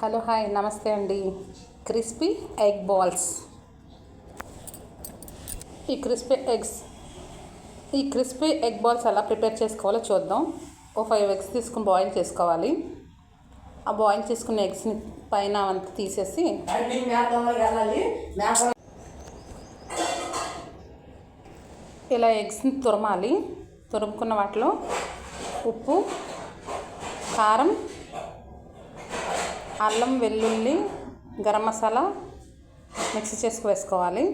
Hello hi నమస్తే అండి. Crispy egg balls. ఈ క్రిస్పీ ఎగ్ బాల్స్ ఎలా ప్రిపేర్ చేసుకోవాలో చూద్దాం. 5 ఎగ్స్ తీసుకుని బాయిల్ చేసుకోవాలి. ఆ బాయిల్ చేసుకున్న ఎగ్స్ని పైన అంతా తీసేసి ఇలా ఎగ్స్ని తురమాలి. తురుముకున్న వాటిలో ఉప్పు, కారం, అల్లం, వెల్లుల్లి, గరం మసాలా మిక్స్ చేసుకు వేసుకోవాలి.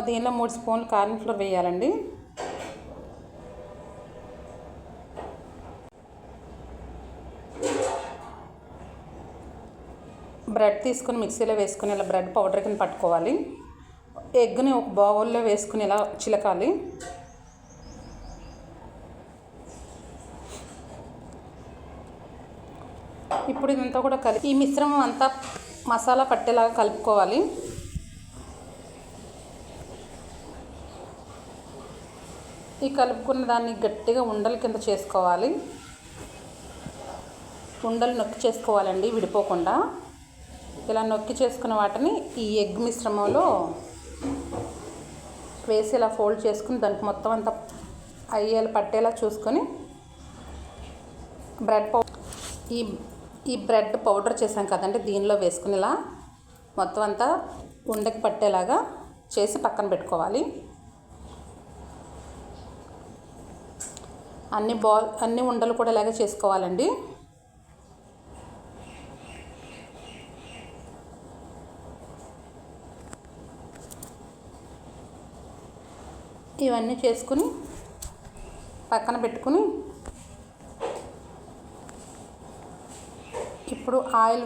దీనిలో 3 స్పూన్లు కార్న్ ఫ్లోర్ వేయాలండి. బ్రెడ్ తీసుకుని మిక్సీలో వేసుకుని ఇలా బ్రెడ్ పౌడర్ కింద పట్టుకోవాలి. ఎగ్ని ఒక బౌల్లో వేసుకుని ఇలా చిలకాలి. ఇప్పుడు ఇదంతా కూడా ఈ మిశ్రమం అంతా మసాలా పట్టేలాగా కలుపుకోవాలి. ఈ కలుపుకున్న దాన్ని గట్టిగా ఉండల కింద చేసుకోవాలి. ఉండలు నొక్కి చేసుకోవాలండి విడిపోకుండా. ఇలా నొక్కి చేసుకున్న వాటిని ఈ ఎగ్ మిశ్రమంలో వేసి ఇలా ఫోల్డ్ చేసుకుని దానికి మొత్తం అంతా పట్టేలా చూసుకొని ఈ బ్రెడ్ పౌడర్ చేసాం కదండి, దీనిలో వేసుకుని ఇలా మొత్తం అంతా ఉండకి పట్టేలాగా చేసి పక్కన పెట్టుకోవాలి. అన్ని ఉండలు కూడా ఇలాగే చేసుకోవాలండి. ఇవన్నీ చేసుకుని పక్కన పెట్టుకుని ఇప్పుడు ఆయిల్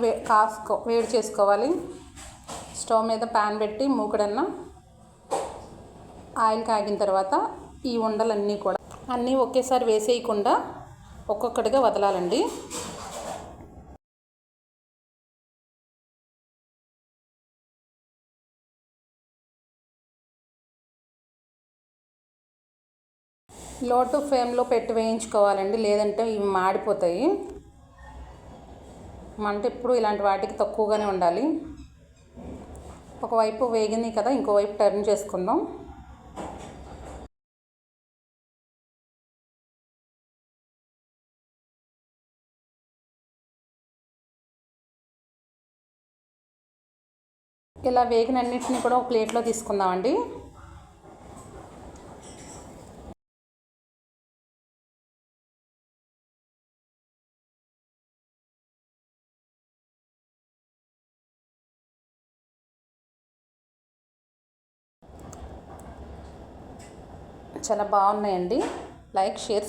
వేడి చేసుకోవాలి. స్టవ్ మీద ప్యాన్ పెట్టి మూకుడన్న ఆయిల్ కాగిన తర్వాత ఈ ఉండలన్నీ కూడా అన్నీ ఒకేసారి వేసేయకుండా ఒక్కొక్కటిగా వదలాలండి. లో టు ఫ్లేమ్లో పెట్టి వేయించుకోవాలండి, లేదంటే ఇవి మాడిపోతాయి. మంట ఎప్పుడు ఇలాంటి వాటికి తక్కువగానే ఉండాలి. ఒకవైపు వేగింది కదా, ఇంకోవైపు టర్న్ చేసుకుందాం. ఇలా వేగినన్నింటినీ కూడా ఒక ప్లేట్లో తీసుకుందామండి. చాలా బాగున్నాయండి. Like, share